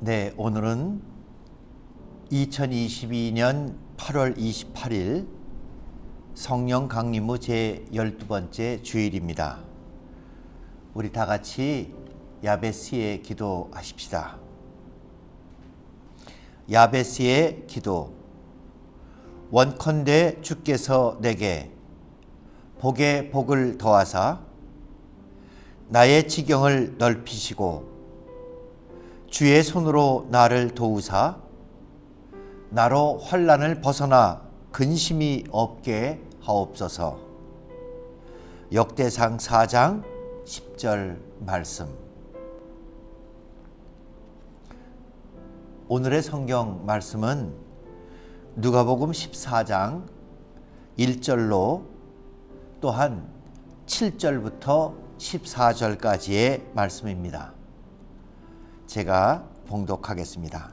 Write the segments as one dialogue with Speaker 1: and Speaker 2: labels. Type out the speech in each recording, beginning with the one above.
Speaker 1: 네, 오늘은 2022년 8월 28일 성령 강림후 제12번째 주일입니다. 우리 다 같이 야베스의 기도하십시다. 야베스의 기도. 원컨대 주께서 내게 복에 복을 더하사 나의 지경을 넓히시고 주의 손으로 나를 도우사 나로 환난을 벗어나 근심이 없게 하옵소서. 역대상 4장 10절 말씀. 오늘의 성경 말씀은 누가복음 14장 1절로 또한 7절부터 14절까지의 말씀입니다. 제가 봉독하겠습니다.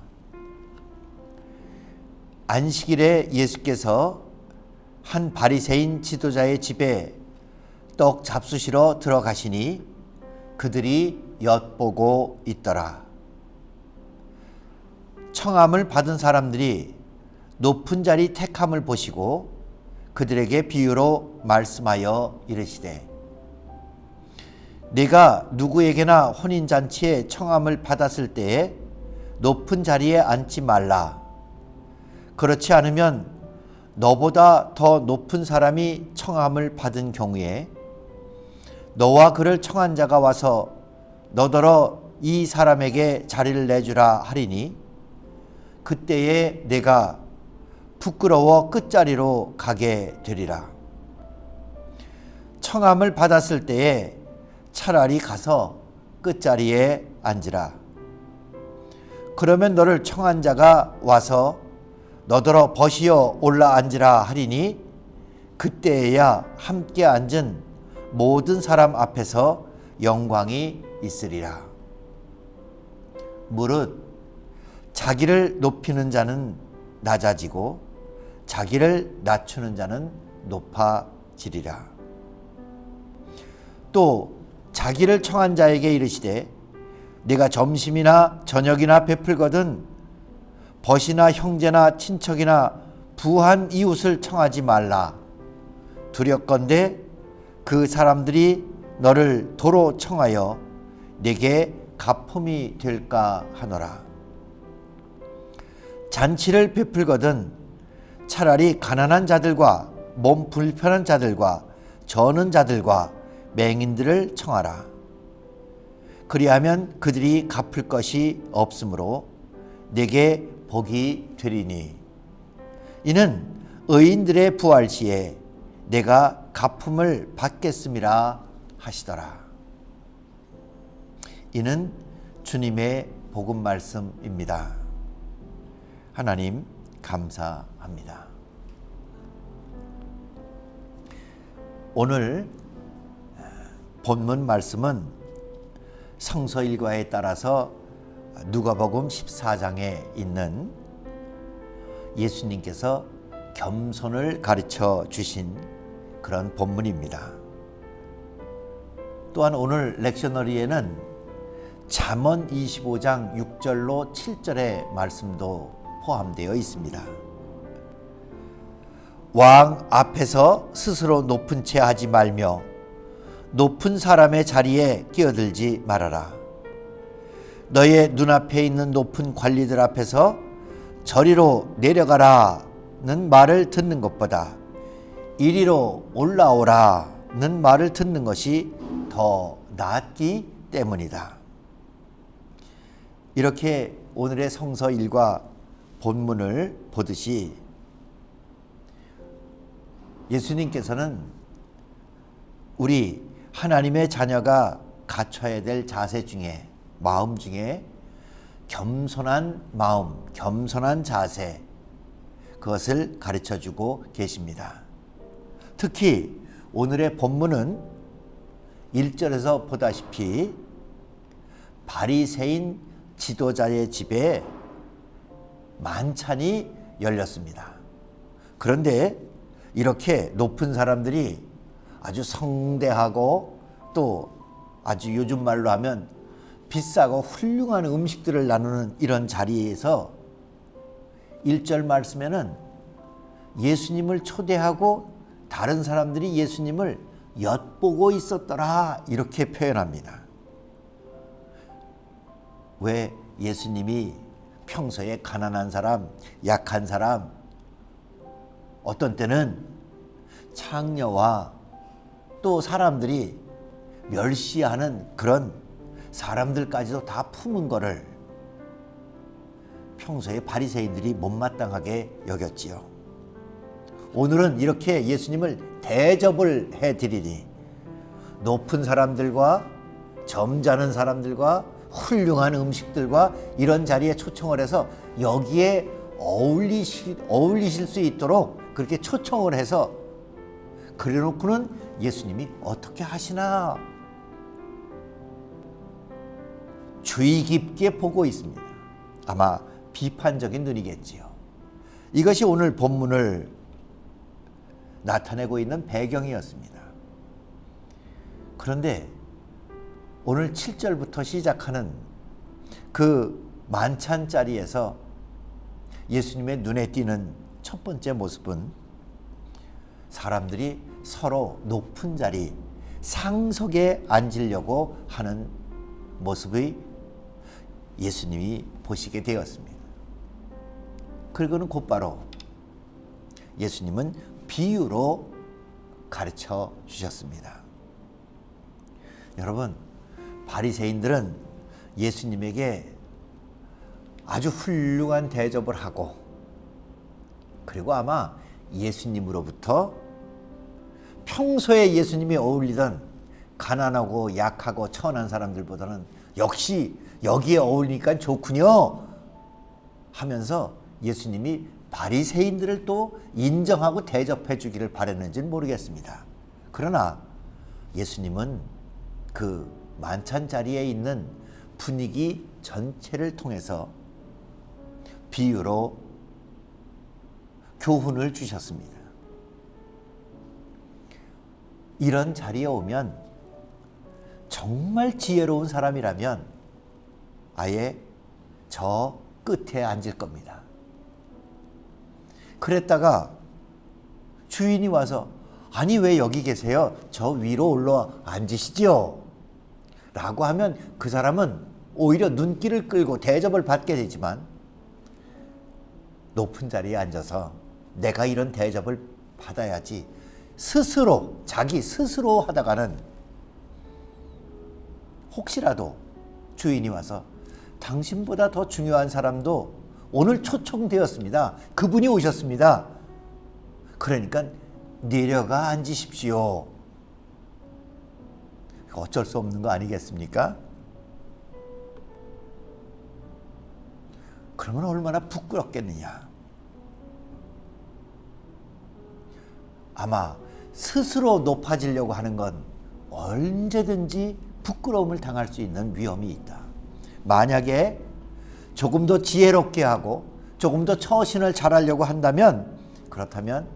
Speaker 1: 안식일에 예수께서 한 바리새인 지도자의 집에 떡 잡수시러 들어가시니 그들이 엿보고 있더라. 청함을 받은 사람들이 높은 자리 택함을 보시고 그들에게 비유로 말씀하여 이르시되 네가 누구에게나 혼인잔치에 청함을 받았을 때에 높은 자리에 앉지 말라. 그렇지 않으면 너보다 더 높은 사람이 청함을 받은 경우에 너와 그를 청한 자가 와서 너더러 이 사람에게 자리를 내주라 하리니 그때에 내가 부끄러워 끝자리로 가게 되리라. 청함을 받았을 때에 차라리 가서 끝자리에 앉으라. 그러면 너를 청한 자가 와서 너더러 벗이어 올라 앉으라 하리니 그때에야 함께 앉은 모든 사람 앞에서 영광이 있으리라. 무릇 자기를 높이는 자는 낮아지고 자기를 낮추는 자는 높아지리라. 또 자기를 청한 자에게 이르시되 네가 점심이나 저녁이나 베풀거든 벗이나 형제나 친척이나 부한 이웃을 청하지 말라. 두렵건대 그 사람들이 너를 도로 청하여 네게 가품이 될까 하노라. 잔치를 베풀거든 차라리 가난한 자들과 몸 불편한 자들과 저는 자들과 맹인들을 청하라. 그리하면 그들이 갚을 것이 없으므로 내게 복이 되리니 이는 의인들의 부활 시에 내가 갚음을 받겠음이라 하시더라. 이는 주님의 복음 말씀입니다. 하나님 감사합니다. 오늘 본문 말씀은 성서 일과에 따라서 누가복음 14장에 있는 예수님께서 겸손을 가르쳐 주신 그런 본문입니다. 또한 오늘 렉셔너리에는 잠언 25장 6절로 7절의 말씀도 포함되어 있습니다. 왕 앞에서 스스로 높은 채 하지 말며 높은 사람의 자리에 끼어들지 말아라. 너의 눈앞에 있는 높은 관리들 앞에서 저리로 내려가라는 말을 듣는 것보다 이리로 올라오라는 말을 듣는 것이 더 낫기 때문이다. 이렇게 오늘의 성서 일과 본문을 보듯이 예수님께서는 우리 하나님의 자녀가 갖춰야 될 자세 중에 마음 중에 겸손한 마음, 겸손한 자세 그것을 가르쳐주고 계십니다. 특히 오늘의 본문은 1절에서 보다시피 바리새인 지도자의 집에 만찬이 열렸습니다. 그런데 이렇게 높은 사람들이 아주 성대하고 또 아주 요즘 말로 하면 비싸고 훌륭한 음식들을 나누는 이런 자리에서 1절 말씀에는 예수님을 초대하고 다른 사람들이 예수님을 엿보고 있었더라 이렇게 표현합니다. 왜 예수님이 평소에 가난한 사람, 약한 사람, 어떤 때는 창녀와 또 사람들이 멸시하는 그런 사람들까지도 다 품은 거를 평소에 바리새인들이 못마땅하게 여겼지요. 오늘은 이렇게 예수님을 대접을 해드리니 높은 사람들과 점잖은 사람들과 훌륭한 음식들과 이런 자리에 초청을 해서 여기에 어울리실 수 있도록 그렇게 초청을 해서 그래놓고는 예수님이 어떻게 하시나 주의 깊게 보고 있습니다. 아마 비판적인 눈이겠지요. 이것이 오늘 본문을 나타내고 있는 배경이었습니다. 그런데 오늘 7절부터 시작하는 그 만찬 자리에서 예수님의 눈에 띄는 첫 번째 모습은 사람들이 서로 높은 자리, 상석에 앉으려고 하는 모습의 예수님이 보시게 되었습니다. 그리고는 곧바로 예수님은 비유로 가르쳐 주셨습니다. 여러분, 바리새인들은 예수님에게 아주 훌륭한 대접을 하고 그리고 아마 예수님으로부터 평소에 예수님이 어울리던 가난하고 약하고 천한 사람들보다는 역시 여기에 어울리니까 좋군요 하면서 예수님이 바리새인들을 또 인정하고 대접해 주기를 바랬는지는 모르겠습니다. 그러나 예수님은 그 만찬 자리에 있는 분위기 전체를 통해서 비유로 교훈을 주셨습니다. 이런 자리에 오면 정말 지혜로운 사람이라면 아예 저 끝에 앉을 겁니다. 그랬다가 주인이 와서 아니 왜 여기 계세요? 저 위로 올라 앉으시죠? 라고 하면 그 사람은 오히려 눈길을 끌고 대접을 받게 되지만 높은 자리에 앉아서 내가 이런 대접을 받아야지 스스로 자기 스스로 하다가는 혹시라도 주인이 와서 당신보다 더 중요한 사람도 오늘 초청되었습니다. 그분이 오셨습니다. 그러니까 내려가 앉으십시오. 어쩔 수 없는 거 아니겠습니까? 그러면 얼마나 부끄럽겠느냐. 아마 스스로 높아지려고 하는 건 언제든지 부끄러움을 당할 수 있는 위험이 있다. 만약에 조금 더 지혜롭게 하고 조금 더 처신을 잘하려고 한다면 그렇다면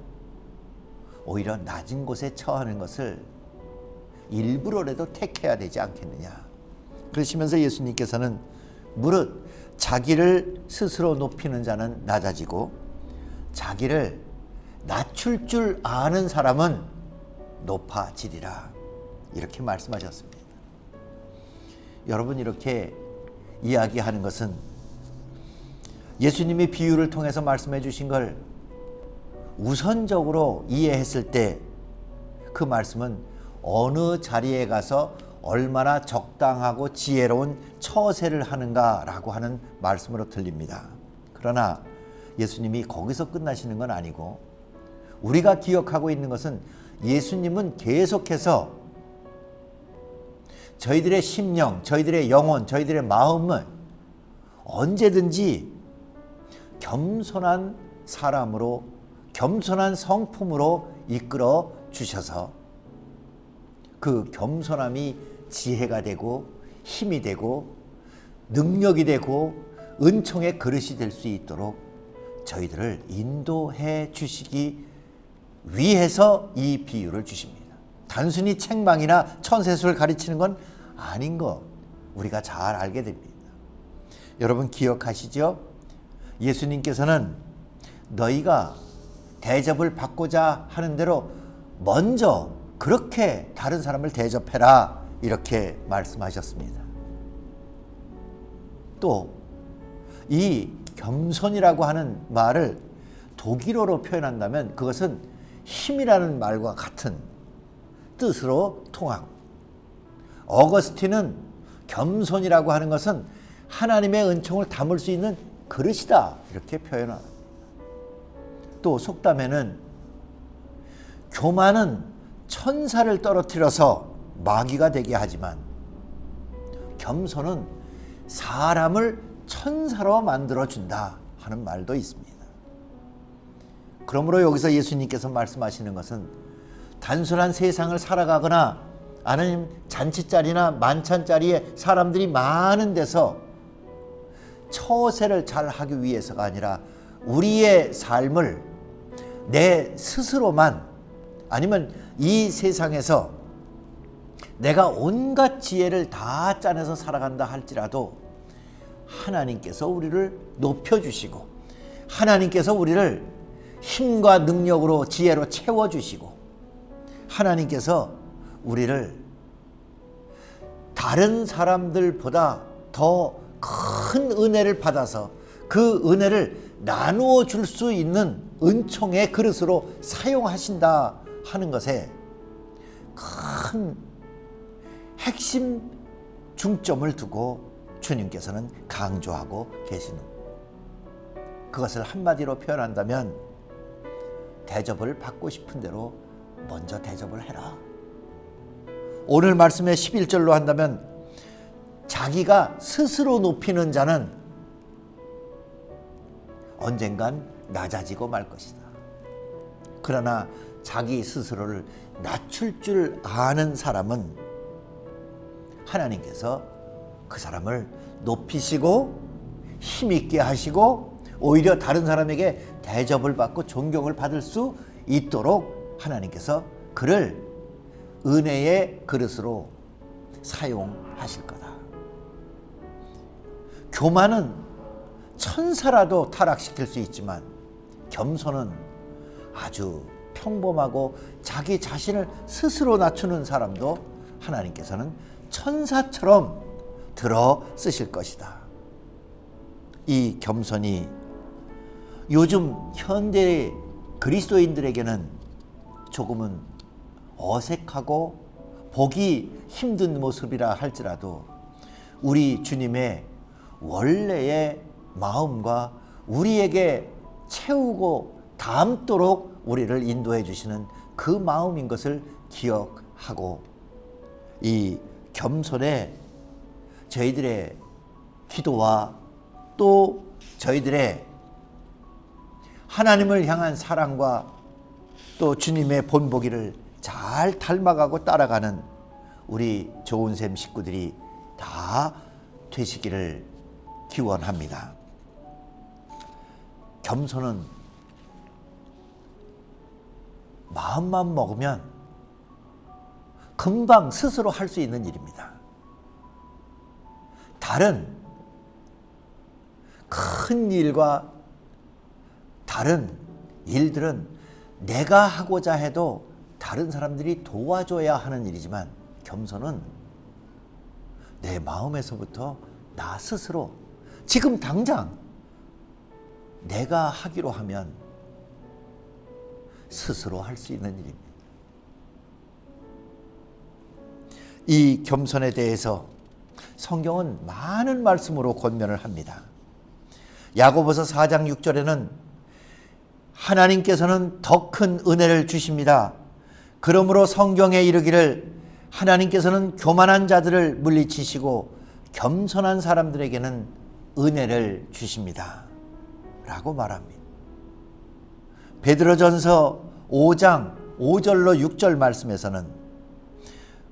Speaker 1: 오히려 낮은 곳에 처하는 것을 일부러라도 택해야 되지 않겠느냐. 그러시면서 예수님께서는 무릇 자기를 스스로 높이는 자는 낮아지고 자기를 낮출 줄 아는 사람은 높아지리라 이렇게 말씀하셨습니다. 여러분, 이렇게 이야기하는 것은 예수님이 비유를 통해서 말씀해 주신 걸 우선적으로 이해했을 때 그 말씀은 어느 자리에 가서 얼마나 적당하고 지혜로운 처세를 하는가라고 하는 말씀으로 들립니다. 그러나 예수님이 거기서 끝나시는 건 아니고 우리가 기억하고 있는 것은 예수님은 계속해서 저희들의 심령, 저희들의 영혼, 저희들의 마음을 언제든지 겸손한 사람으로, 겸손한 성품으로 이끌어 주셔서 그 겸손함이 지혜가 되고 힘이 되고 능력이 되고 은총의 그릇이 될 수 있도록 저희들을 인도해 주시기 위해서 이 비유를 주십니다. 단순히 책망이나 천세수를 가르치는 건 아닌 것. 우리가 잘 알게 됩니다. 여러분 기억하시죠? 예수님께서는 너희가 대접을 받고자 하는 대로 먼저 그렇게 다른 사람을 대접해라, 이렇게 말씀하셨습니다. 또 이 겸손이라고 하는 말을 독일어로 표현한다면 그것은 힘이라는 말과 같은 뜻으로 통하고, 어거스틴은 겸손이라고 하는 것은 하나님의 은총을 담을 수 있는 그릇이다, 이렇게 표현합니다. 또 속담에는 교만은 천사를 떨어뜨려서 마귀가 되게 하지만 겸손은 사람을 천사로 만들어준다 하는 말도 있습니다. 그러므로 여기서 예수님께서 말씀하시는 것은 단순한 세상을 살아가거나 아니면 잔치자리나 만찬자리에 사람들이 많은 데서 처세를 잘 하기 위해서가 아니라 우리의 삶을 내 스스로만, 아니면 이 세상에서 내가 온갖 지혜를 다 짜내서 살아간다 할지라도 하나님께서 우리를 높여주시고, 하나님께서 우리를 힘과 능력으로 지혜로 채워주시고, 하나님께서 우리를 다른 사람들보다 더 큰 은혜를 받아서 그 은혜를 나누어 줄 수 있는 은총의 그릇으로 사용하신다 하는 것에 큰 핵심 중점을 두고 주님께서는 강조하고 계시는, 그것을 한마디로 표현한다면 대접을 받고 싶은 대로 먼저 대접을 해라. 오늘 말씀의 11절로 한다면 자기가 스스로 높이는 자는 언젠간 낮아지고 말 것이다. 그러나 자기 스스로를 낮출 줄 아는 사람은 하나님께서 그 사람을 높이시고 힘있게 하시고 오히려 다른 사람에게 대접을 받고 존경을 받을 수 있도록 하나님께서 그를 은혜의 그릇으로 사용하실 거다. 교만은 천사라도 타락시킬 수 있지만 겸손은 아주 평범하고 자기 자신을 스스로 낮추는 사람도 하나님께서는 천사처럼 들어 쓰실 것이다. 이 겸손이 요즘 현대 그리스도인들에게는 조금은 어색하고 보기 힘든 모습이라 할지라도 우리 주님의 원래의 마음과 우리에게 채우고 닮도록 우리를 인도해 주시는 그 마음인 것을 기억하고, 이 겸손에 저희들의 기도와 또 저희들의 하나님을 향한 사랑과 또 주님의 본보기를 잘 닮아가고 따라가는 우리 좋은샘 식구들이 다 되시기를 기원합니다. 겸손은 마음만 먹으면 금방 스스로 할 수 있는 일입니다. 다른 큰 일과 다른 일들은 내가 하고자 해도 다른 사람들이 도와줘야 하는 일이지만 겸손은 내 마음에서부터 나 스스로 지금 당장 내가 하기로 하면 스스로 할 수 있는 일입니다. 이 겸손에 대해서 성경은 많은 말씀으로 권면을 합니다. 야고보서 4장 6절에는 하나님께서는 더 큰 은혜를 주십니다. 그러므로 성경에 이르기를 하나님께서는 교만한 자들을 물리치시고 겸손한 사람들에게는 은혜를 주십니다. 라고 말합니다. 베드로전서 5장 5절로 6절 말씀에서는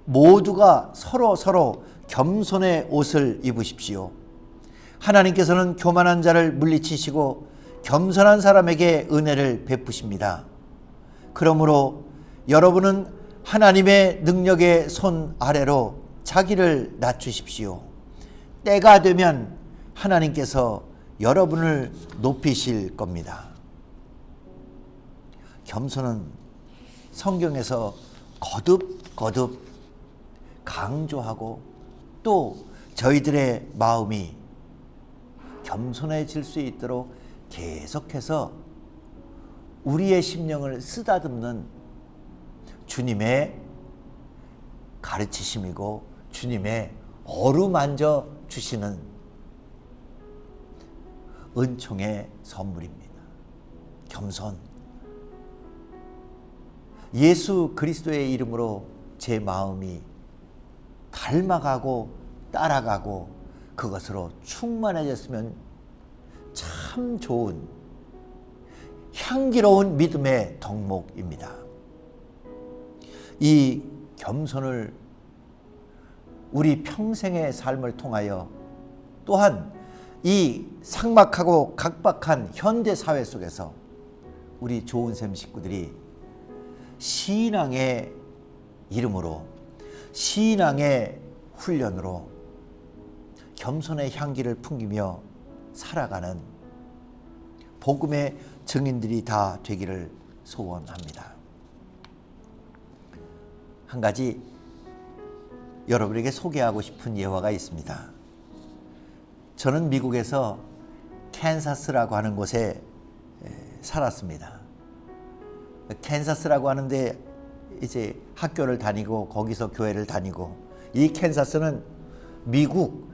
Speaker 1: 모두가 서로 겸손의 옷을 입으십시오. 하나님께서는 교만한 자를 물리치시고 겸손한 사람에게 은혜를 베푸십니다. 그러므로 여러분은 하나님의 능력의 손 아래로 자기를 낮추십시오. 때가 되면 하나님께서 여러분을 높이실 겁니다. 겸손은 성경에서 거듭 강조하고 또 저희들의 마음이 겸손해질 수 있도록 계속해서 우리의 심령을 쓰다듬는 주님의 가르치심이고 주님의 어루만져 주시는 은총의 선물입니다. 겸손. 예수 그리스도의 이름으로 제 마음이 닮아가고 따라가고 그것으로 충만해졌으면 참 좋은 향기로운 믿음의 덕목입니다. 이 겸손을 우리 평생의 삶을 통하여 또한 이 삭막하고 각박한 현대 사회 속에서 우리 좋은샘 식구들이 신앙의 이름으로 신앙의 훈련으로 겸손의 향기를 풍기며 살아가는 복음의 증인들이 다 되기를 소원합니다. 한 가지 여러분에게 소개하고 싶은 예화가 있습니다. 저는 미국에서 캔사스라고 하는 곳에 살았습니다. 캔사스라고 하는데 이제 학교를 다니고 거기서 교회를 다니고, 이 캔사스는 미국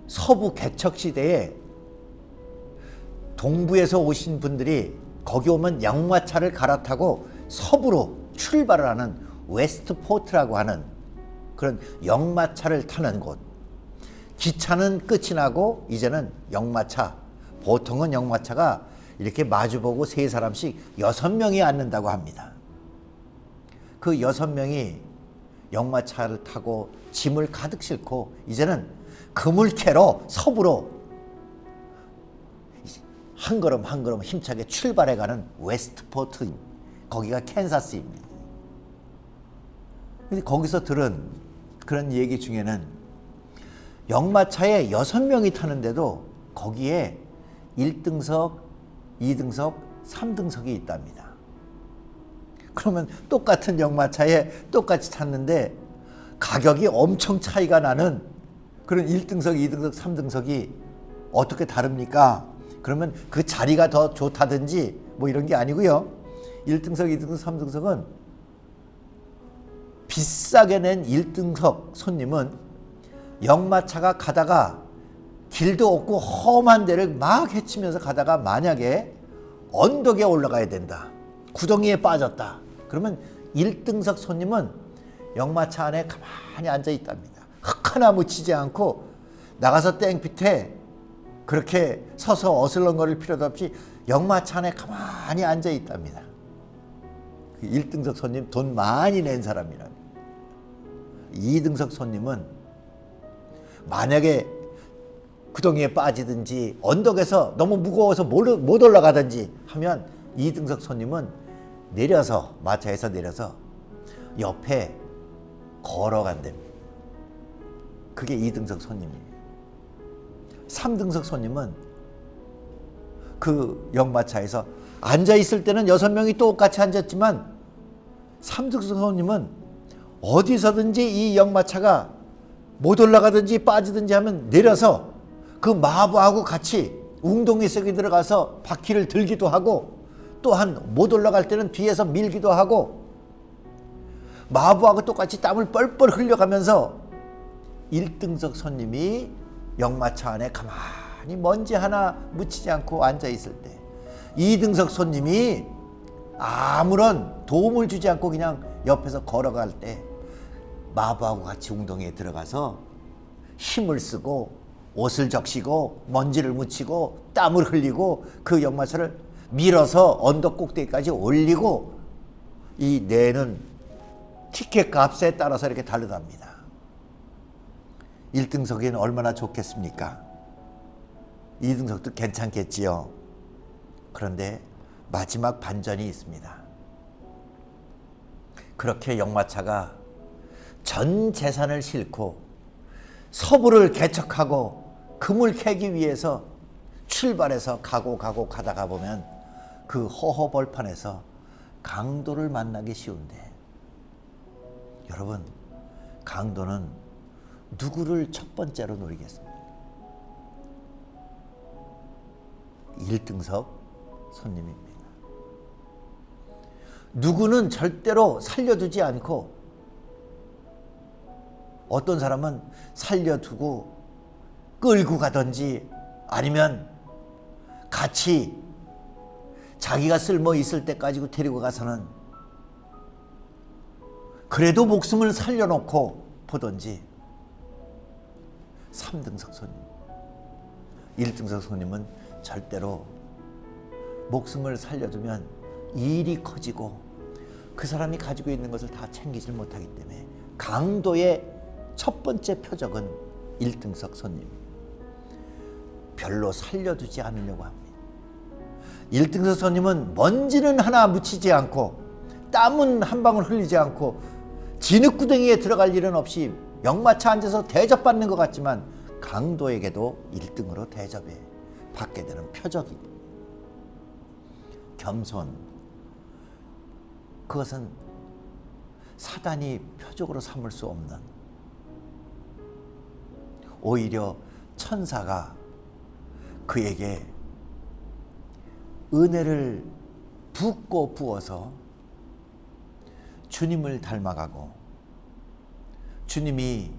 Speaker 1: 서부 개척 시대에 동부에서 오신 분들이 거기 오면 양마차를 갈아타고 서부로 출발을 하는 웨스트포트라고 하는 그런 역마차를 타는 곳. 기차는 끝이 나고 이제는 역마차, 보통은 역마차가 이렇게 마주보고 세 사람씩 6명이 앉는다고 합니다. 그 6명이 역마차를 타고 짐을 가득 싣고 이제는 그물캐로 서부로 한 걸음 한 걸음 힘차게 출발해가는 웨스트포트, 거기가 캔사스입니다. 근데 거기서 들은 그런 얘기 중에는 역마차에 6명이 타는데도 거기에 1등석, 2등석, 3등석이 있답니다. 그러면 똑같은 역마차에 똑같이 탔는데 가격이 엄청 차이가 나는 그런 1등석, 2등석, 3등석이 어떻게 다릅니까? 그러면 그 자리가 더 좋다든지 뭐 이런 게 아니고요. 1등석, 2등석, 3등석은 비싸게 낸 1등석 손님은 역마차가 가다가 길도 없고 험한 데를 막 헤치면서 가다가 만약에 언덕에 올라가야 된다, 구덩이에 빠졌다, 그러면 1등석 손님은 역마차 안에 가만히 앉아 있답니다. 흙 하나 묻히지 않고 나가서 땡빛에 그렇게 서서 어슬렁거릴 필요도 없이 역마차 안에 가만히 앉아 있답니다. 1등석 손님 돈 많이 낸 사람이랍니다. 2등석 손님은 만약에 구덩이에 빠지든지 언덕에서 너무 무거워서 못 올라가든지 하면 2등석 손님은 내려서, 마차에서 내려서 옆에 걸어간답니다. 그게 2등석 손님입니다. 3등석 손님은 그 역마차에서 앉아있을 때는 6명이 똑같이 앉았지만 3등석 손님은 어디서든지 이 역마차가 못 올라가든지 빠지든지 하면 내려서 그 마부하고 같이 웅덩이 속에 들어가서 바퀴를 들기도 하고, 또한 못 올라갈 때는 뒤에서 밀기도 하고, 마부하고 똑같이 땀을 뻘뻘 흘려가면서 1등석 손님이 역마차 안에 가만히 먼지 하나 묻히지 않고 앉아있을 때, 2등석 손님이 아무런 도움을 주지 않고 그냥 옆에서 걸어갈 때 마부하고 같이 웅덩이에 들어가서 힘을 쓰고 옷을 적시고 먼지를 묻히고 땀을 흘리고 그 역마차를 밀어서 언덕 꼭대기까지 올리고 이 내는 티켓 값에 따라서 이렇게 다르답니다. 1등석에는 얼마나 좋겠습니까? 2등석도 괜찮겠지요. 그런데 마지막 반전이 있습니다. 그렇게 역마차가 전 재산을 싣고 서부를 개척하고 금을 캐기 위해서 출발해서 가다가 보면 그 허허벌판에서 강도를 만나기 쉬운데, 여러분, 강도는 누구를 첫 번째로 노리겠습니까? 1등석 손님입니다. 누구는 절대로 살려두지 않고, 어떤 사람은 살려두고 끌고 가든지 아니면 같이 자기가 쓸모 있을 때까지 데리고 가서는 그래도 목숨을 살려놓고 보든지. 3등석 손님, 1등석 손님은 절대로 목숨을 살려두면 일이 커지고 그 사람이 가지고 있는 것을 다 챙기질 못하기 때문에 강도의 첫 번째 표적은 1등석 손님, 별로 살려두지 않으려고 합니다. 1등석 손님은 먼지는 하나 묻히지 않고 땀은 한 방울 흘리지 않고 진흙구덩이에 들어갈 일은 없이 명마차 앉아서 대접받는 것 같지만 강도에게도 1등으로 대접해 받게 되는 표적이 겸손. 그것은 사단이 표적으로 삼을 수 없는, 오히려 천사가 그에게 은혜를 붓고 부어서 주님을 닮아가고 주님이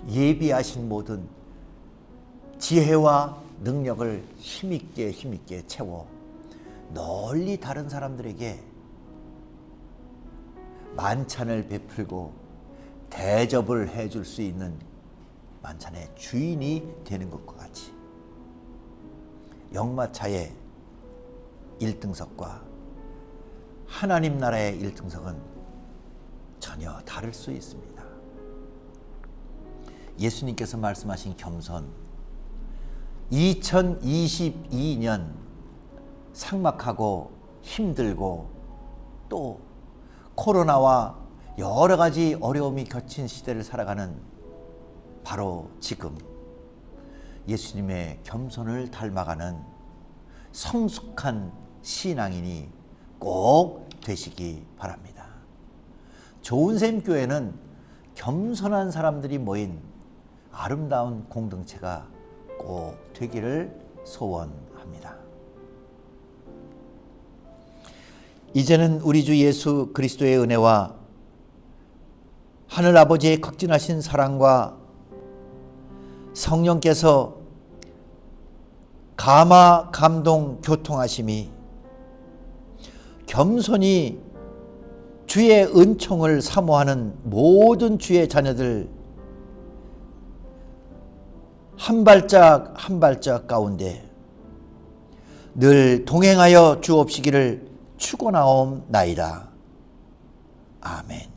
Speaker 1: 예비하신 모든 지혜와 능력을 힘있게 채워 널리 다른 사람들에게 만찬을 베풀고 대접을 해줄 수 있는 만찬의 주인이 되는 것과 같이 영마차의 1등석과 하나님 나라의 1등석은 전혀 다를 수 있습니다. 예수님께서 말씀하신 겸손, 2022년 삭막하고 힘들고 또 코로나와 여러 가지 어려움이 겹친 시대를 살아가는 바로 지금 예수님의 겸손을 닮아가는 성숙한 신앙인이 꼭 되시기 바랍니다. 좋은샘 교회는 겸손한 사람들이 모인 아름다운 공동체가 꼭 되기를 소원합니다. 이제는 우리 주 예수 그리스도의 은혜와 하늘 아버지의 극진하신 사랑과 성령께서 감화 감동 교통하심이 겸손히 주의 은총을 사모하는 모든 주의 자녀들 한 발짝 한 발짝 가운데 늘 동행하여 주옵시기를 축원하옵나이다. 아멘.